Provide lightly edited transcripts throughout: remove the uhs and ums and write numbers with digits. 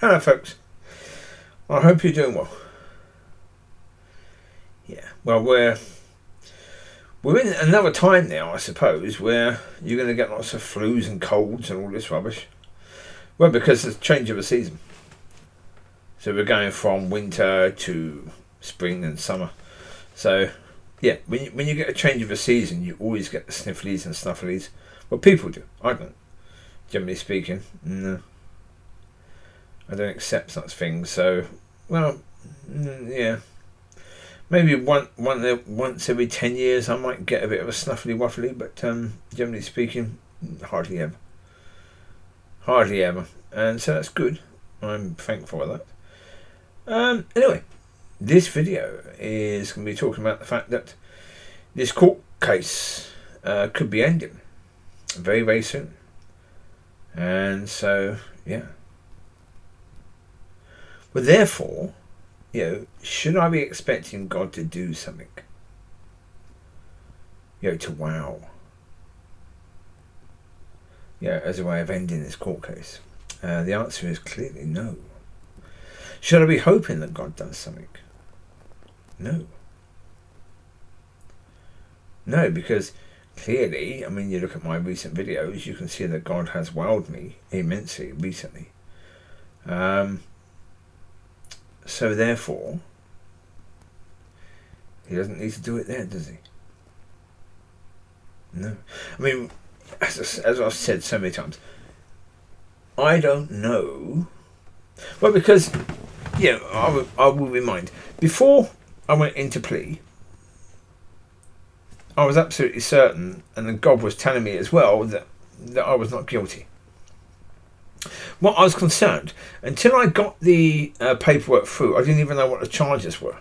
Hello folks, I hope you're doing well. Yeah, well we're in another time now, I suppose, where you're going to get lots of flus and colds and all this rubbish. Well, because it's a change of a season. So we're going from winter to spring and summer. So yeah, when you get a change of a season, you always get the snifflies and snufflies. Well, people do. I don't. Generally speaking, no. I don't accept such things. So, well, yeah. Maybe once every 10 years I might get a bit of a snuffly waffly, but generally speaking, hardly ever. Hardly ever. And so that's good. I'm thankful for that. Anyway, this video is going to be talking about the fact that this court case could be ending very, very soon. And so, yeah. But therefore, should I be expecting God to do something? To wow. As a way of ending this court case? The answer is clearly no. Should I be hoping that God does something? No. No, because clearly, you look at my recent videos, you can see that God has wowed me immensely recently. So therefore, he doesn't need to do it there, does he? No. As I've said so many times, I don't know. Well, because, I will remind, before I went into plea, I was absolutely certain, and then God was telling me as well, that I was not guilty. Well, I was concerned. Until I got the paperwork through, I didn't even know what the charges were.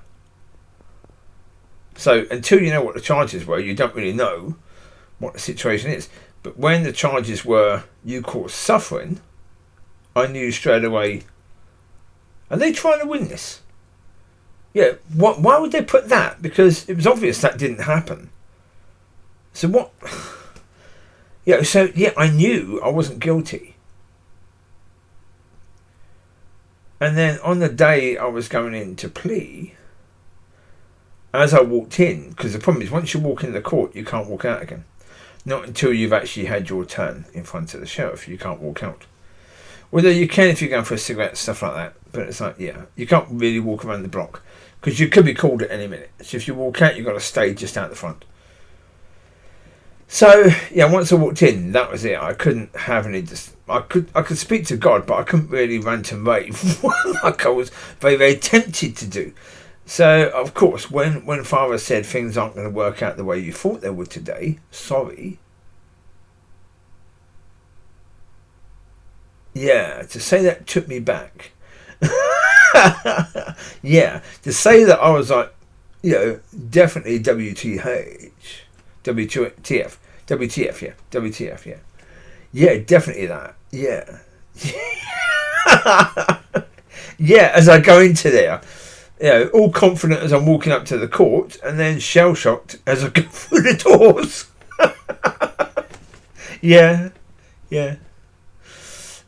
So, until you know what the charges were, you don't really know what the situation is. But when the charges were, you caused suffering, I knew straight away, are they trying to win this? Yeah, why would they put that? Because it was obvious that didn't happen. So what? I knew I wasn't guilty. And then on the day I was going in to plea, as I walked in, because the problem is once you walk in the court, you can't walk out again. Not until you've actually had your turn in front of the sheriff, you can't walk out. Although you can if you're going for a cigarette, stuff like that. But it's like, you can't really walk around the block, because you could be called at any minute. So if you walk out, you've got to stay just out the front. So, once I walked in, that was it. I couldn't have any... I could speak to God, but I couldn't really rant and rave like I was very, very tempted to do. So, of course, when Father said things aren't going to work out the way you thought they would today, sorry. Yeah, to say that took me back. To say that I was like, definitely WTF, WTF, yeah, definitely that, yeah. As I go into there, all confident as I'm walking up to the court, and then shell-shocked as I go through the doors.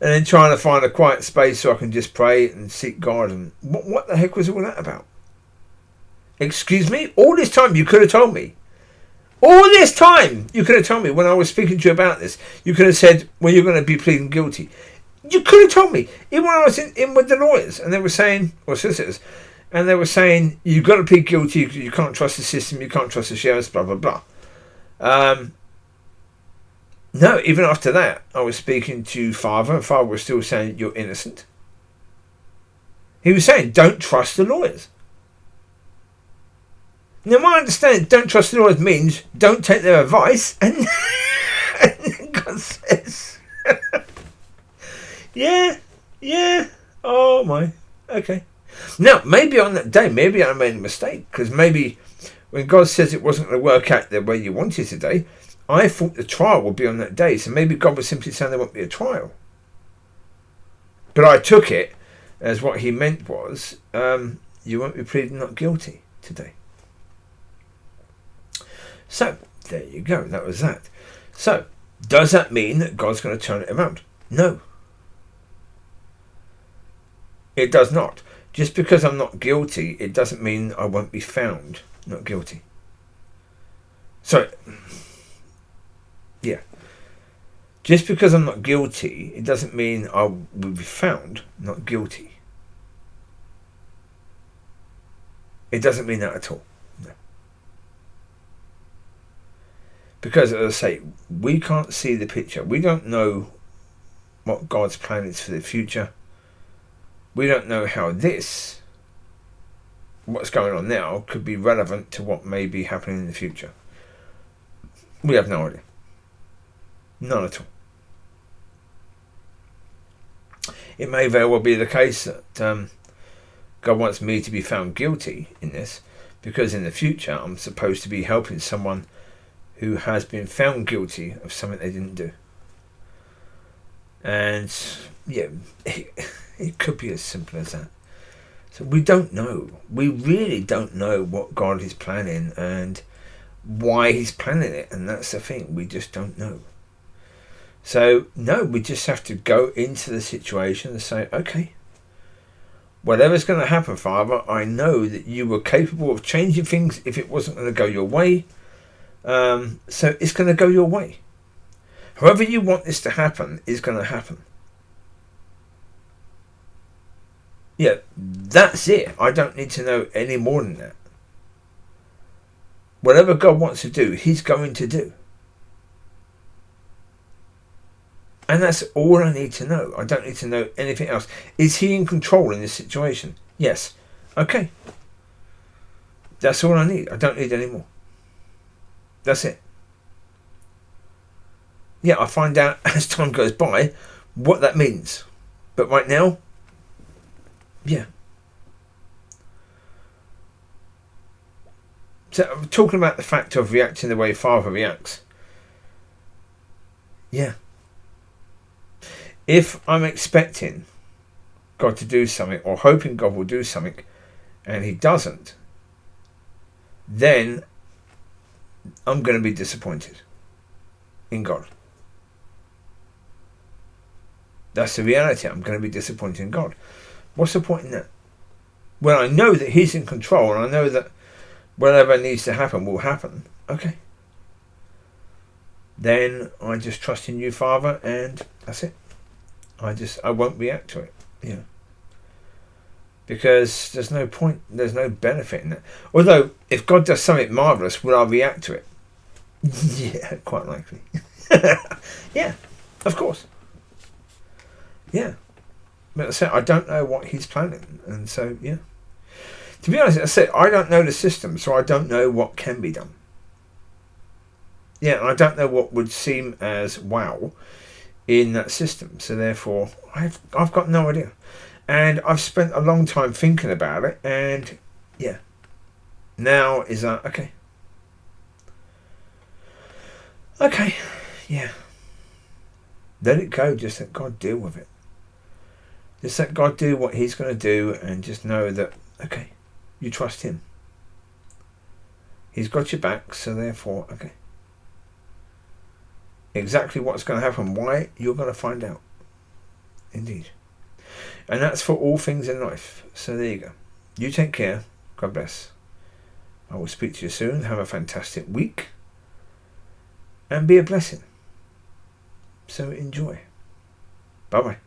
And then trying to find a quiet space so I can just pray and seek God, and what the heck was all that about? Excuse me? All this time you could have told me. All this time you could have told me when I was speaking to you about this. You could have said, well, you're going to be pleading guilty. You could have told me. Even when I was in with the lawyers, and they were saying, or solicitors, and they were saying, you've got to plead guilty, you can't trust the system, you can't trust the sheriffs, blah, blah, blah. No, even after that, I was speaking to Father, and Father was still saying, you're innocent. He was saying, don't trust the lawyers. Now, my understanding, don't trust the lawyers means don't take their advice, and God says, oh my, okay. Now, maybe on that day, maybe I made a mistake, because maybe when God says it wasn't going to work out the way you wanted today, I thought the trial would be on that day, so maybe God was simply saying there won't be a trial. But I took it as what he meant was, you won't be pleading not guilty today. So, there you go, that was that. So, does that mean that God's going to turn it around? No. It does not. Just because I'm not guilty, it doesn't mean I won't be found not guilty. So, yeah. Just because I'm not guilty, it doesn't mean I will be found not guilty. It doesn't mean that at all. No. Because, as I say, we can't see the picture. We don't know what God's plan is for the future. We don't know how what's going on now, could be relevant to what may be happening in the future. We have no idea. None at all. It may very well be the case that God wants me to be found guilty in this, because in the future I'm supposed to be helping someone who has been found guilty of something they didn't do. And yeah, it could be as simple as that. So we don't know. We really don't know what God is planning and why he's planning it. And that's the thing. We just don't know. So, no, we just have to go into the situation and say, okay, whatever's going to happen, Father, I know that you were capable of changing things if it wasn't going to go your way. So it's going to go your way. However you want this to happen is going to happen. Yeah, that's it. I don't need to know any more than that. Whatever God wants to do, he's going to do. And that's all I need to know. I don't need to know anything else. Is he in control in this situation? Yes. Okay. That's all I need. I don't need any more. That's it. Yeah, I'll find out as time goes by what that means. But right now, yeah. So I'm talking about the fact of reacting the way Father reacts. Yeah. If I'm expecting God to do something or hoping God will do something and he doesn't, then I'm going to be disappointed in God. That's the reality. I'm going to be disappointed in God. What's the point in that? When I know that he's in control and I know that whatever needs to happen will happen, okay. Then I just trust in you, Father, and that's it. I won't react to it. Yeah. Because there's no point, there's no benefit in that. Although, if God does something marvellous, will I react to it? Yeah, quite likely. Yeah, of course. Yeah. But I said, I don't know what he's planning. And so, yeah. To be honest, I said, I don't know the system, so I don't know what can be done. Yeah, and I don't know what would seem as wow in that system. So therefore, I've got no idea. And I've spent a long time thinking about it. And, yeah. Now is that, okay. Okay, yeah. Let it go. Just let God deal with it. Just let God do what he's going to do and just know that, okay, you trust him. He's got your back, so therefore, okay. Exactly what's going to happen, why, you're going to find out. Indeed. And that's for all things in life. So there you go. You take care. God bless. I will speak to you soon. Have a fantastic week. And be a blessing. So enjoy. Bye-bye.